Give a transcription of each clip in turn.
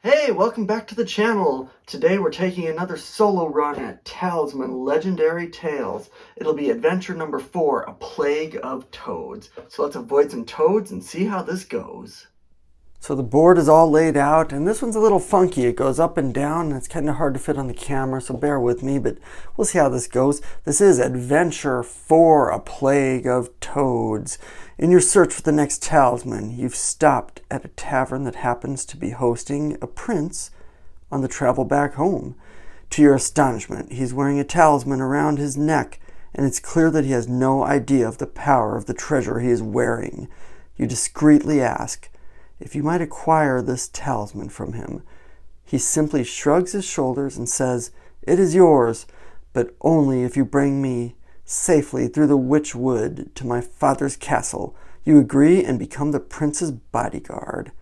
Hey, welcome back to the channel. Today we're taking another solo run at Talisman Legendary Tales. It'll be adventure number 4, A Plague of Toads. So let's avoid some toads and see how this goes. So the board is all laid out, and this one's a little funky. It goes up and down, and it's kind of hard to fit on the camera, so bear with me, but we'll see how this goes. This is Adventure 4, A Plague of Toads. In your search for the next talisman, you've stopped at a tavern that happens to be hosting a prince on the travel back home. To your astonishment, he's wearing a talisman around his neck, and it's clear that he has no idea of the power of the treasure he is wearing. You discreetly ask if you might acquire this talisman from him. He simply shrugs his shoulders and says, "It is yours, but only if you bring me safely through the witch wood to my father's castle. You agree and become the prince's bodyguard.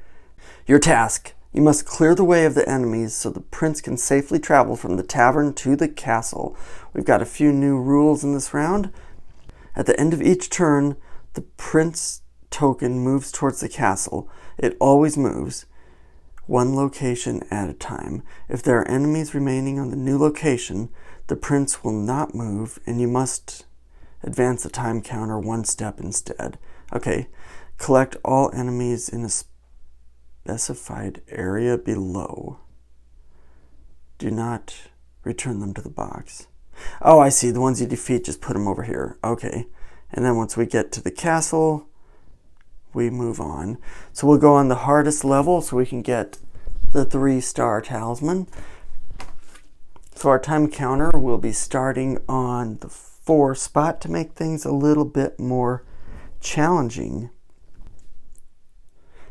Your task: you must clear the way of the enemies so the prince can safely travel from the tavern to the castle." We've got a few new rules in this round. At the end of each turn, the prince token moves towards the castle. It always moves one location at a time. If there are enemies remaining on the new location, the prince will not move, and you must advance the time counter one step instead. Okay, collect all enemies in a specified area below. Do not return them to the box. Oh, I see. The ones you defeat, just put them over here. Okay, and then once we get to the castle, we move on. So we'll go on the hardest level so we can get the 3-star talisman. So our time counter will be starting on the 4 spot to make things a little bit more challenging.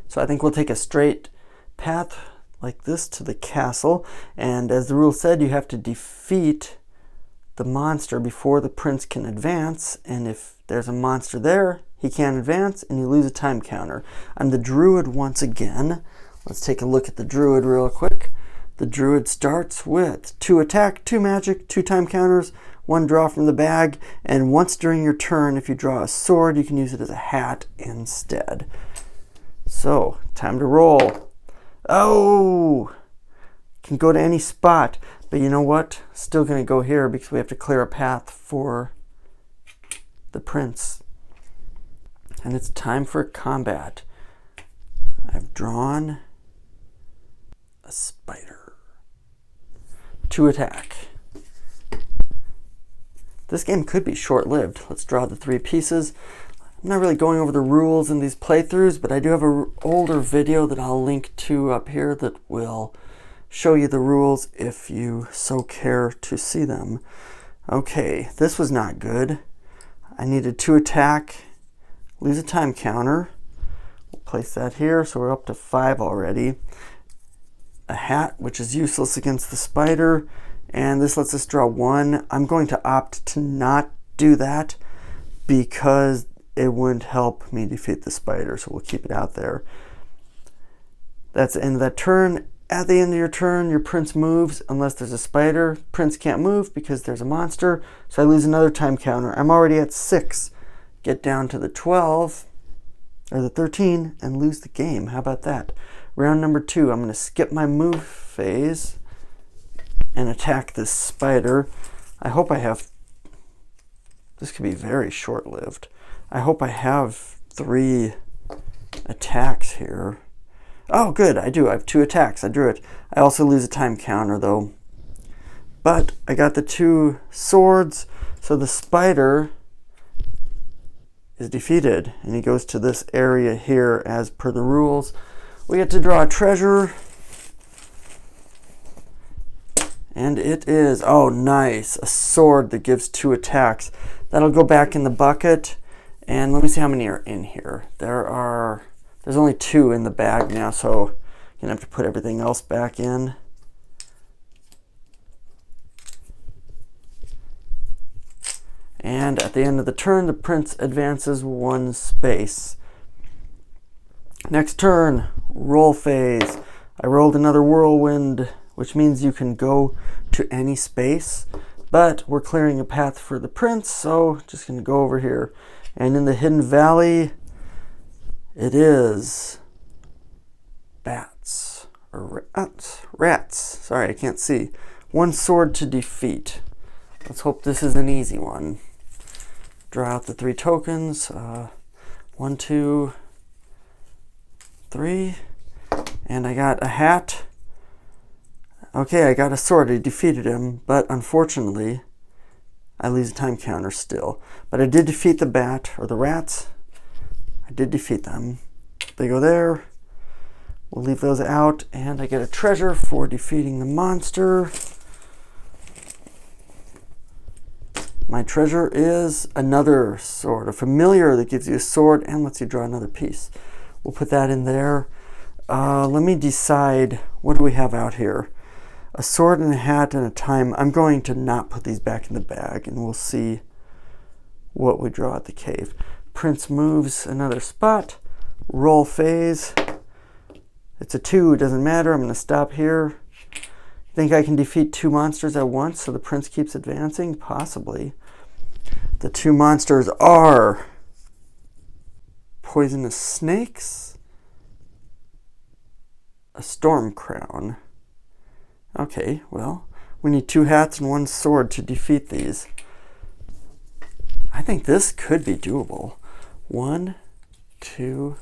So I think we'll take a straight path like this to the castle, and as the rule said, you have to defeat the monster before the prince can advance, and if there's a monster there, he can't advance, and you lose a time counter. I'm the druid once again. Let's take a look at the druid real quick. The druid starts with 2 attack, 2 magic, 2 time counters, 1 draw from the bag, and once during your turn, if you draw a sword, you can use it as a hat instead. So, time to roll. Oh! Can go to any spot, but you know what? Still going to go here because we have to clear a path for the prince. And it's time for combat. I've drawn a spider. 2 attack. This game could be short-lived. Let's draw the 3 pieces. I'm not really going over the rules in these playthroughs, but I do have an older video that I'll link to up here that will show you the rules if you so care to see them. Okay, this was not good. I needed 2 attack, lose a time counter. We'll place that here, so we're up to 5 already. A hat, which is useless against the spider, and this lets us draw 1. I'm going to opt to not do that because it wouldn't help me defeat the spider, so we'll keep it out there. That's the end of that turn. At the end of your turn, your prince moves unless there's a spider. Prince can't move because there's a monster, so I lose another time counter. I'm already at 6. Get down to the 12, or the 13, and lose the game. How about that? Round number 2, I'm going to skip my move phase and attack this spider. I hope I have... This could be very short-lived. I hope I have 3 attacks here. Oh, good, I do. I have 2 attacks. I drew it. I also lose a time counter, though. But I got the 2 swords, so the spider is defeated, and he goes to this area here as per the rules. We get to draw a treasure, and it is, oh nice, a sword that gives 2 attacks. That'll go back in the bucket, and let me see how many are in here. There's only 2 in the bag now, so you're gonna have to put everything else back in. And at the end of the turn, the prince advances 1 space. Next turn, roll phase. I rolled another whirlwind, which means you can go to any space, but we're clearing a path for the prince, so just gonna go over here. And in the hidden valley, it is bats. rats. Sorry, I can't see. 1 sword to defeat. Let's hope this is an easy one. Draw out the 3 tokens. 1, 2, 3. And I got a hat. Okay, I got a sword. I defeated him, but unfortunately, I lose a time counter still. But I did defeat the bat, or the rats. I did defeat them. They go there. We'll leave those out, and I get a treasure for defeating the monster. My treasure is another sword, a familiar that gives you a sword and lets you draw another piece. We'll put that in there. Let me decide, what do we have out here? A sword and a hat and a time. I'm going to not put these back in the bag, and we'll see what we draw at the cave. Prince moves another spot. Roll phase. It's a 2, it doesn't matter. I'm going to stop here. Think I can defeat 2 monsters at once so the prince keeps advancing? Possibly. The 2 monsters are poisonous snakes, a storm crown. Okay, well, we need 2 hats and 1 sword to defeat these. I think this could be doable. 1, 2,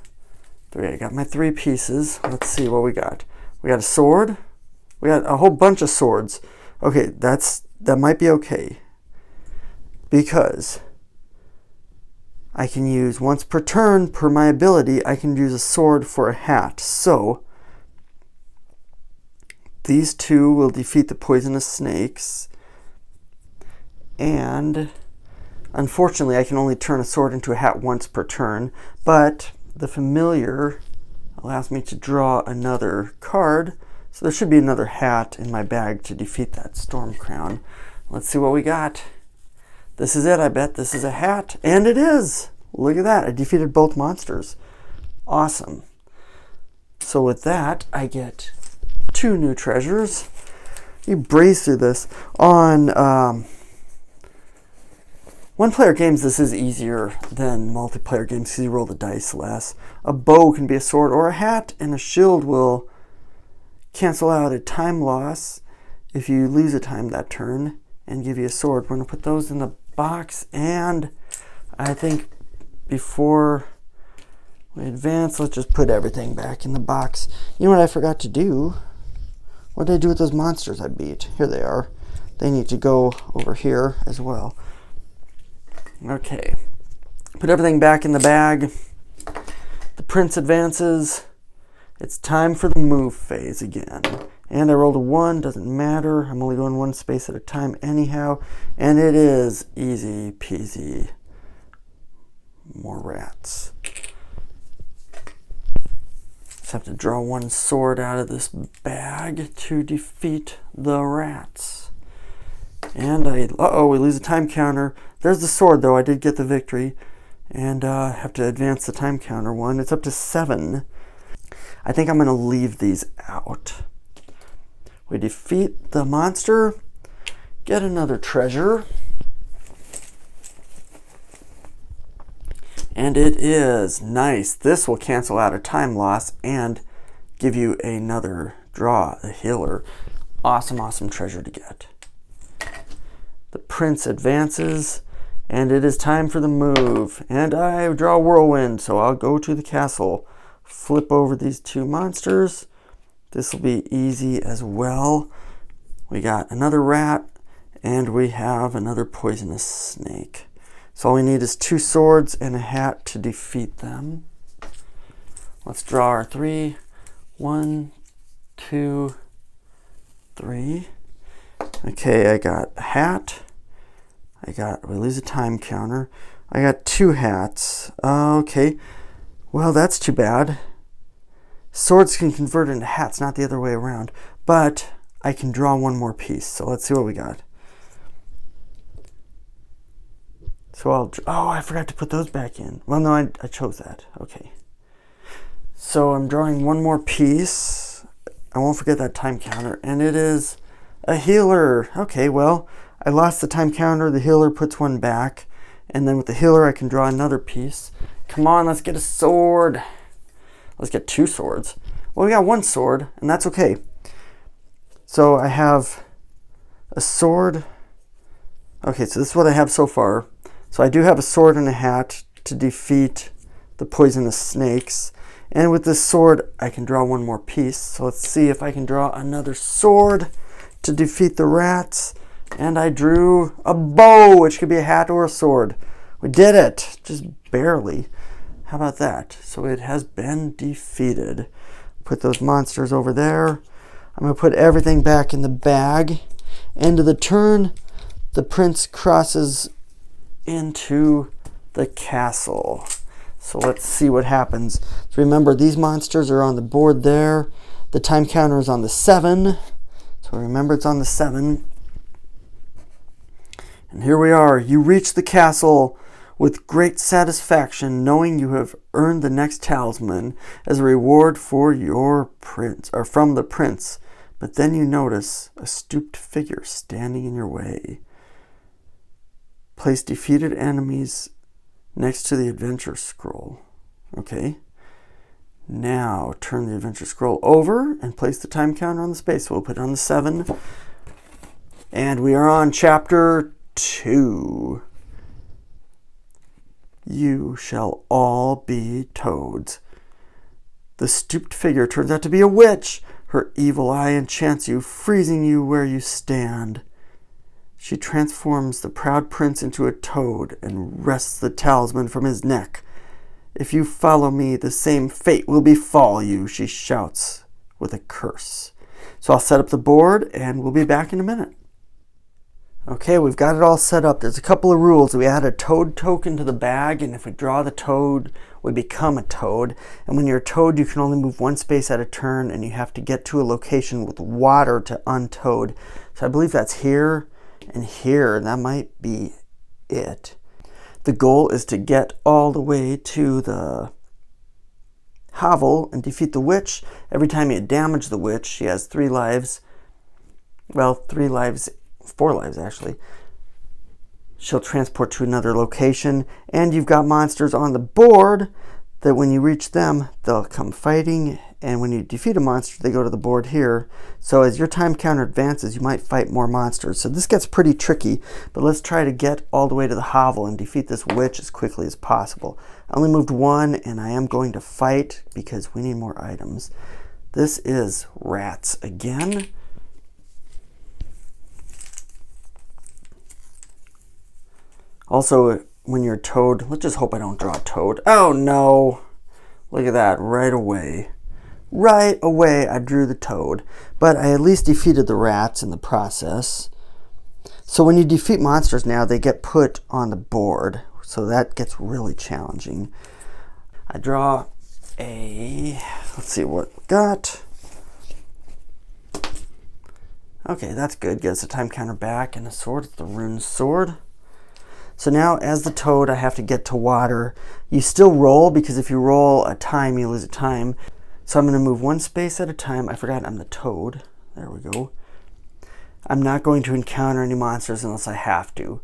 3. I got my 3 pieces. Let's see what we got. We got a sword. We got a whole bunch of swords. Okay, that might be okay. Because I can use once per turn per my ability, I can use a sword for a hat. So these 2 will defeat the poisonous snakes. And unfortunately, I can only turn a sword into a hat once per turn. But the familiar allows me to draw another card. So there should be another hat in my bag to defeat that storm crown. Let's see what we got. This is it, I bet. This is a hat. And it is! Look at that. I defeated both monsters. Awesome. So with that, I get 2 new treasures. You breeze through this. On one-player games, this is easier than multiplayer games because you roll the dice less. A bow can be a sword or a hat, and a shield will cancel out a time loss if you lose a time that turn and give you a sword. We're going to put those in the box, and I think before we advance, let's just put everything back in the box. You know what I forgot to do? What did I do with those monsters I beat? Here they are. They need to go over here as well. Okay. Put everything back in the bag. The prince advances. It's time for the move phase again. And I rolled a 1, doesn't matter. I'm only going 1 space at a time anyhow. And it is easy peasy. More rats. Just have to draw 1 sword out of this bag to defeat the rats. And we lose a time counter. There's the sword though, I did get the victory. And I have to advance the time counter 1. It's up to 7. I think I'm going to leave these out. We defeat the monster, get another treasure, and it is nice. This will cancel out a time loss and give you another draw, a healer. Awesome, awesome treasure to get. The prince advances, and it is time for the move. And I draw a whirlwind, so I'll go to the castle. Flip over these 2 monsters. This will be easy as well. We got another rat, and we have another poisonous snake. So all we need is 2 swords and a hat to defeat them. Let's draw our 3. 1, 2, 3. Okay, I got a hat. We lose a time counter. I got 2 hats. Okay. Well, that's too bad. Swords can convert into hats, not the other way around. But I can draw 1 more piece. So let's see what we got. So I forgot to put those back in. Well, no, I chose that. Okay. So I'm drawing 1 more piece. I won't forget that time counter. And it is a healer. Okay, well, I lost the time counter. The healer puts 1 back. And then with the healer, I can draw another piece. Come on, let's get a sword. Let's get 2 swords. Well, we got one sword, and that's okay. So I have a sword. Okay, so this is what I have so far. So I do have a sword and a hat to defeat the poisonous snakes. And with this sword, I can draw one more piece. So let's see if I can draw another sword to defeat the rats. And I drew a bow, which could be a hat or a sword. We did it, just barely. How about that? So it has been defeated. Put those monsters over there. I'm going to put everything back in the bag. End of the turn, the prince crosses into the castle. So let's see what happens. So remember, these monsters are on the board there. The time counter is on the 7. So remember, it's on the 7. And here we are. You reach the castle with great satisfaction, knowing you have earned the next talisman as a reward for your prince, or from the prince. But then you notice a stooped figure standing in your way. Place defeated enemies next to the adventure scroll. Okay. Now turn the adventure scroll over and place the time counter on the space. So we'll put it on the 7. And we are on chapter 2. You shall all be toads. The stooped figure turns out to be a witch. Her evil eye enchants you, freezing you where you stand. She transforms the proud prince into a toad and wrests the talisman from his neck. If you follow me, the same fate will befall you, she shouts with a curse. So I'll set up the board and we'll be back in a minute. Okay, we've got it all set up. There's a couple of rules. We add a toad token to the bag, and if we draw the toad, we become a toad. And when you're a toad, you can only move one space at a turn, and you have to get to a location with water to untoad. So I believe that's here and here, and that might be it. The goal is to get all the way to the hovel and defeat the witch. Every time you damage the witch, she has 3 lives. Well, 3 lives, 4 lives actually. She'll transport to another location, and you've got monsters on the board that when you reach them, they'll come fighting, and when you defeat a monster, they go to the board here. So as your time counter advances, you might fight more monsters. So this gets pretty tricky, but let's try to get all the way to the hovel and defeat this witch as quickly as possible. I only moved 1, and I am going to fight because we need more items. This is rats again. Also, when you're a toad, let's just hope I don't draw a toad. Oh no! Look at that, right away. Right away I drew the toad, but I at least defeated the rats in the process. So when you defeat monsters now, they get put on the board, so that gets really challenging. I draw a, let's see what we got. Okay, that's good, gets the time counter back, and a sword, it's the rune sword. So now, as the toad, I have to get to water. You still roll, because if you roll a time, you lose a time. So I'm going to move 1 space at a time. I forgot I'm the toad. There we go. I'm not going to encounter any monsters unless I have to.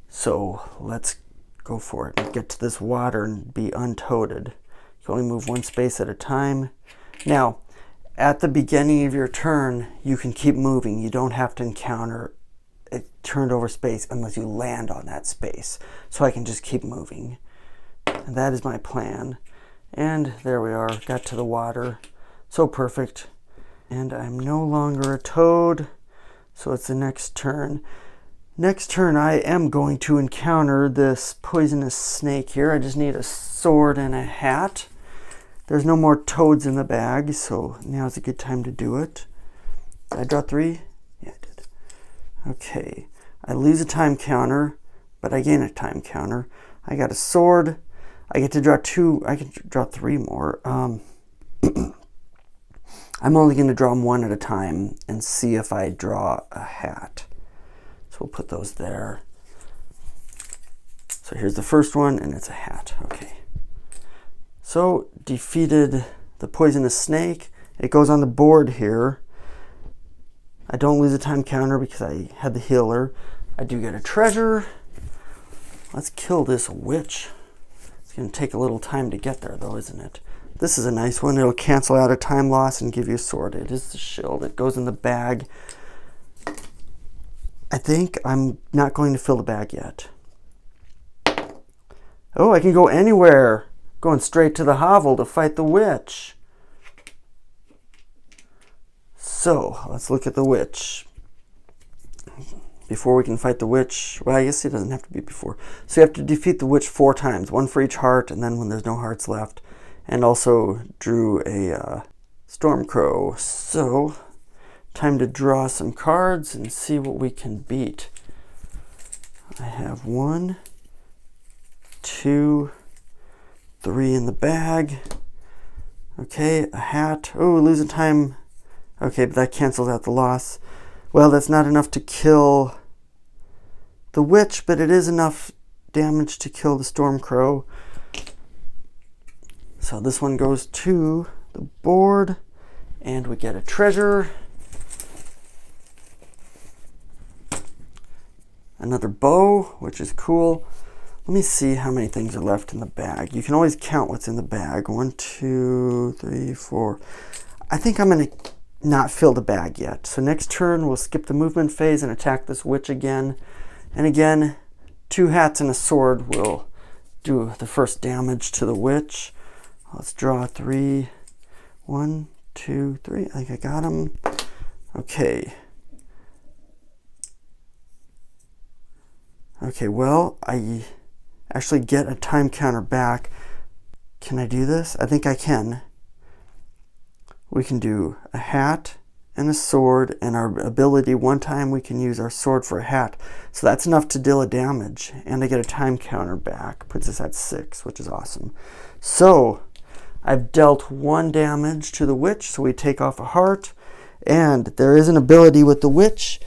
So let's go for it and get to this water and be untoaded. You can only move 1 space at a time. Now, at the beginning of your turn, you can keep moving. You don't have to encounter a turned over space unless you land on that space. So I can just keep moving. And that is my plan. And there we are, got to the water. So perfect. And I'm no longer a toad. So it's the next turn. Next turn I am going to encounter this poisonous snake here. I just need a sword and a hat. There's no more toads in the bag, so now's a good time to do it. Did I draw 3? Yeah, I did. Okay, I lose a time counter, but I gain a time counter. I got a sword. I get to draw 2. I can draw 3 more. I'm only going to draw them 1 at a time and see if I draw a hat. So we'll put those there. So here's the first one, and it's a hat. Okay. So defeated the poisonous snake. It goes on the board here. I don't lose a time counter because I had the healer. I do get a treasure. Let's kill this witch. It's going to take a little time to get there, though, isn't it? This is a nice one. It'll cancel out a time loss and give you a sword. It is the shield. It goes in the bag. I think I'm not going to fill the bag yet. Oh, I can go anywhere. Going straight to the hovel to fight the witch. So, let's look at the witch. Before we can fight the witch, well, I guess it doesn't have to be before. So you have to defeat the witch 4 times. 1 for each heart, and then when there's no hearts left. And also drew a storm crow. So, time to draw some cards and see what we can beat. I have 1, 2, 3 in the bag. Okay, a hat. Oh, losing time. Okay, but that cancels out the loss. Well, that's not enough to kill the witch, but it is enough damage to kill the storm crow. So this one goes to the board, and we get a treasure. Another bow, which is cool. Let me see how many things are left in the bag. You can always count what's in the bag. 1, 2, 3, 4. I think I'm going to not fill the bag yet. So next turn, we'll skip the movement phase and attack this witch again. And again, 2 hats and a sword will do the first damage to the witch. Let's draw 3. 1, 2, 3. I think I got him. Okay. Okay, well, I actually get a time counter back. Can I do this? I think I can. We can do a hat and a sword, and our ability, 1 time we can use our sword for a hat. So that's enough to deal a damage, and I get a time counter back. Puts us at 6, which is awesome. So I've dealt 1 damage to the witch, so we take off a heart, and there is an ability with the witch.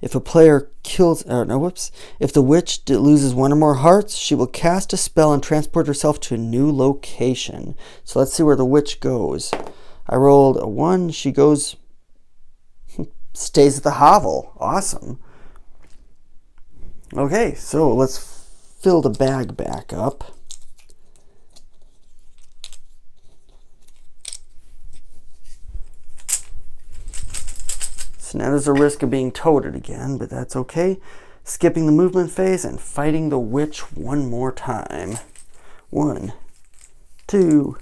If a player kills, if the witch loses 1 or more hearts, she will cast a spell and transport herself to a new location. So let's see where the witch goes. I rolled a 1. She goes, stays at the hovel. Awesome. Okay, so let's fill the bag back up. So now there's a risk of being toted again, but that's okay. Skipping the movement phase and fighting the witch 1 more time. 1, 2,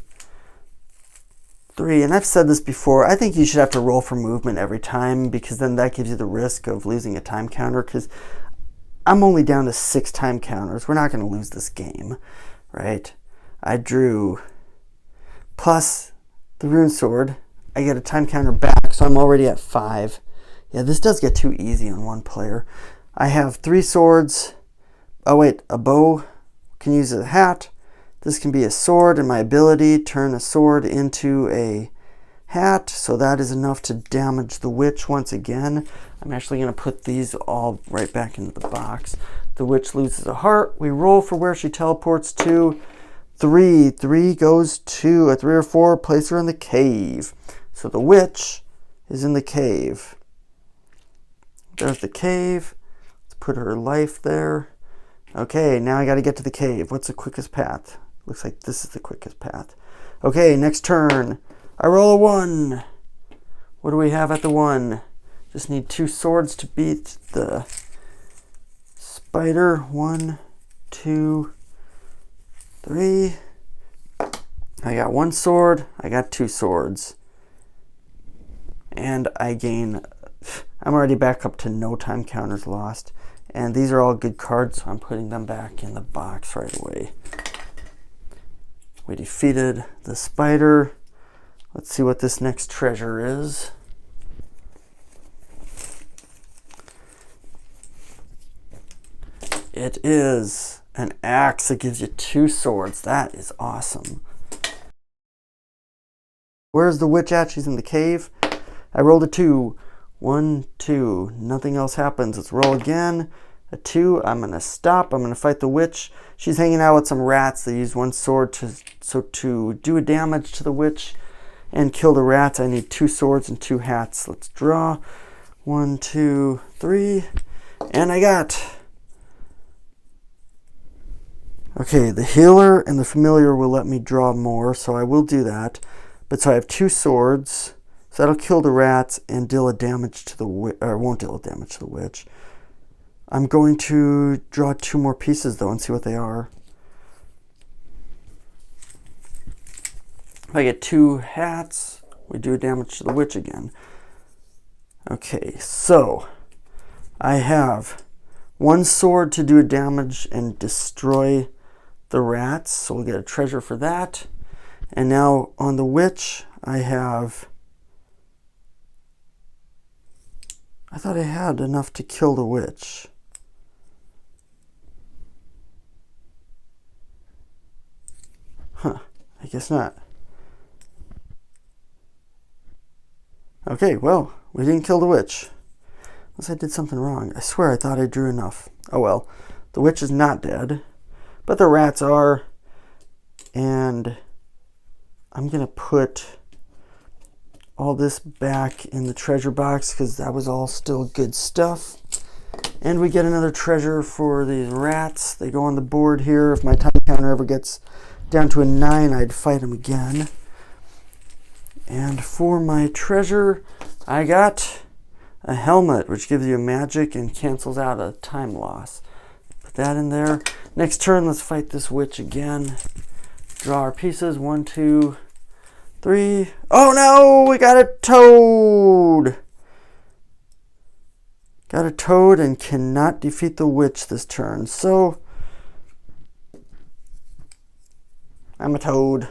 3, and I've said this before, I think you should have to roll for movement every time, because then that gives you the risk of losing a time counter, because I'm only down to 6 time counters. We're not going to lose this game, right? I drew plus the rune sword. I get a time counter back, so I'm already at 5. Yeah, this does get too easy on 1 player. I have 3 swords. Oh wait, a bow. Can use a hat. This can be a sword, and my ability, turn a sword into a hat. So that is enough to damage the witch once again. I'm actually going to put these all right back into the box. The witch loses a heart. We roll for where she teleports to. 3. 3 goes to a 3 or 4. Place her in the cave. So the witch is in the cave. There's the cave. Let's put her life there. Okay, now I got to get to the cave. What's the quickest path? Looks like this is the quickest path. Okay, next turn. I roll a 1. What do we have at the 1? Just need 2 swords to beat the spider. 1, 2, 3. I got 1 sword. I got 2 swords. And I gain, I'm already back up to no time counters lost. And these are all good cards, so I'm putting them back in the box right away. We defeated the spider. Let's see what this next treasure is. It is an axe that gives you 2 swords. That is awesome. Where's the witch at? She's in the cave. I rolled a 2. 1, 2. Nothing else happens. Let's roll again. A 2. I'm going to stop. I'm going to fight the witch. She's hanging out with some rats. They use 1 sword to do a damage to the witch and kill the rats. I need 2 swords and 2 hats. Let's draw. 1, 2, 3. And I got Okay, the healer and the familiar will let me draw more, so I will do that. But so I have 2 swords, so that'll kill the rats and deal a damage to the witch, or won't deal a damage to the witch. I'm going to draw 2 more pieces though and see what they are. If I get 2 hats, we do damage to the witch again. Okay, so I have 1 sword to do damage and destroy the rats, so we'll get a treasure for that. And now on the witch, I thought I had enough to kill the witch. Huh, I guess not. Okay, well, we didn't kill the witch. Unless I did something wrong. I swear I thought I drew enough. Oh well, the witch is not dead, but the rats are. And I'm going to put all this back in the treasure box because that was all still good stuff. And we get another treasure for these rats. They go on the board here. If my time counter ever gets down to a 9, I'd fight them again. And for my treasure, I got a helmet, which gives you magic and cancels out a time loss. Put that in there. Next turn, let's fight this witch again. Draw our pieces. 1, 2, 3. Oh no, we got a toad. Got a toad and cannot defeat the witch this turn. So, I'm a toad.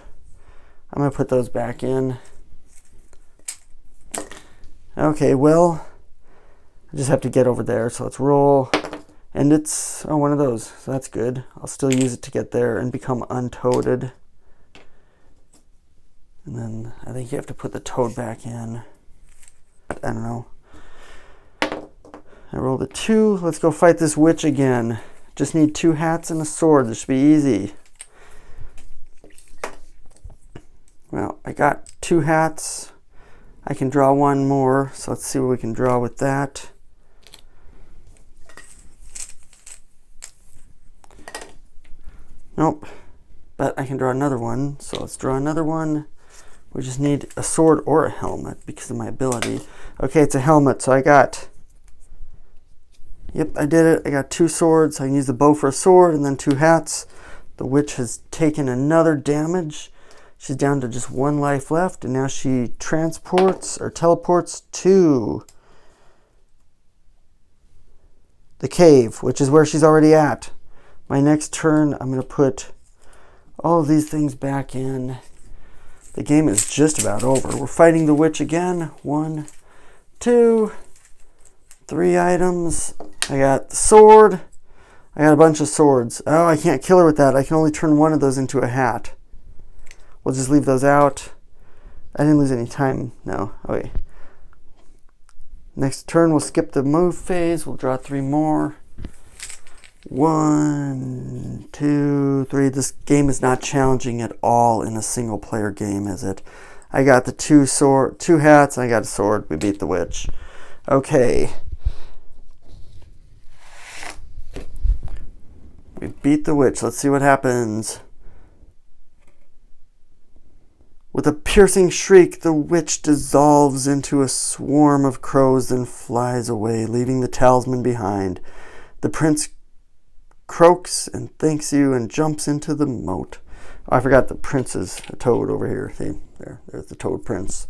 I'm going to put those back in. Okay, well, I just have to get over there, so let's roll. And it's, oh, one of those, so that's good. I'll still use it to get there and become untoaded. And then I think you have to put the toad back in. I don't know. I rolled a 2. Let's go fight this witch again. Just need 2 hats and a sword. This should be easy. Well, I got 2 hats. I can draw 1 more, so let's see what we can draw with that. Nope, but I can draw another one, so let's draw another one. We just need a sword or a helmet because of my ability. Okay, it's a helmet, so I got, yep, I did it. I got 2 swords. I can use the bow for a sword and then 2 hats. The witch has taken another damage. She's down to just 1 life left, and now she transports or teleports to the cave, which is where she's already at. My next turn, I'm going to put all of these things back in. The game is just about over. We're fighting the witch again. 1, 2, 3 items. I got the sword. I got a bunch of swords. Oh, I can't kill her with that. I can only turn 1 of those into a hat. We'll just leave those out. I didn't lose any time. No. Okay. Next turn, we'll skip the move phase. We'll draw 3 more. 1, 2, 3. This game is not challenging at all in a single player game, is it? I got the 2 hats, and I got a sword. We beat the witch. Okay. We beat the witch. Let's see what happens. With a piercing shriek, the witch dissolves into a swarm of crows and flies away, leaving the talisman behind. The prince croaks and thanks you and jumps into the moat. Oh, I forgot the prince is a toad over here. See, there's the toad prince.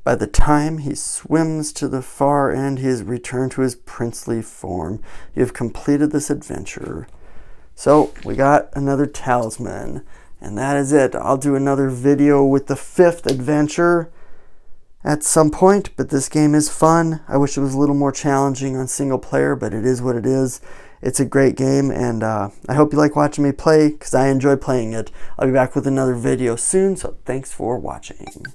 By the time he swims to the far end, he has returned to his princely form. You have completed this adventure. So, we got another talisman. And that is it. I'll do another video with the 5th adventure at some point, but this game is fun. I wish it was a little more challenging on single player, but it is what it is. It's a great game, and I hope you like watching me play, because I enjoy playing it. I'll be back with another video soon, so thanks for watching.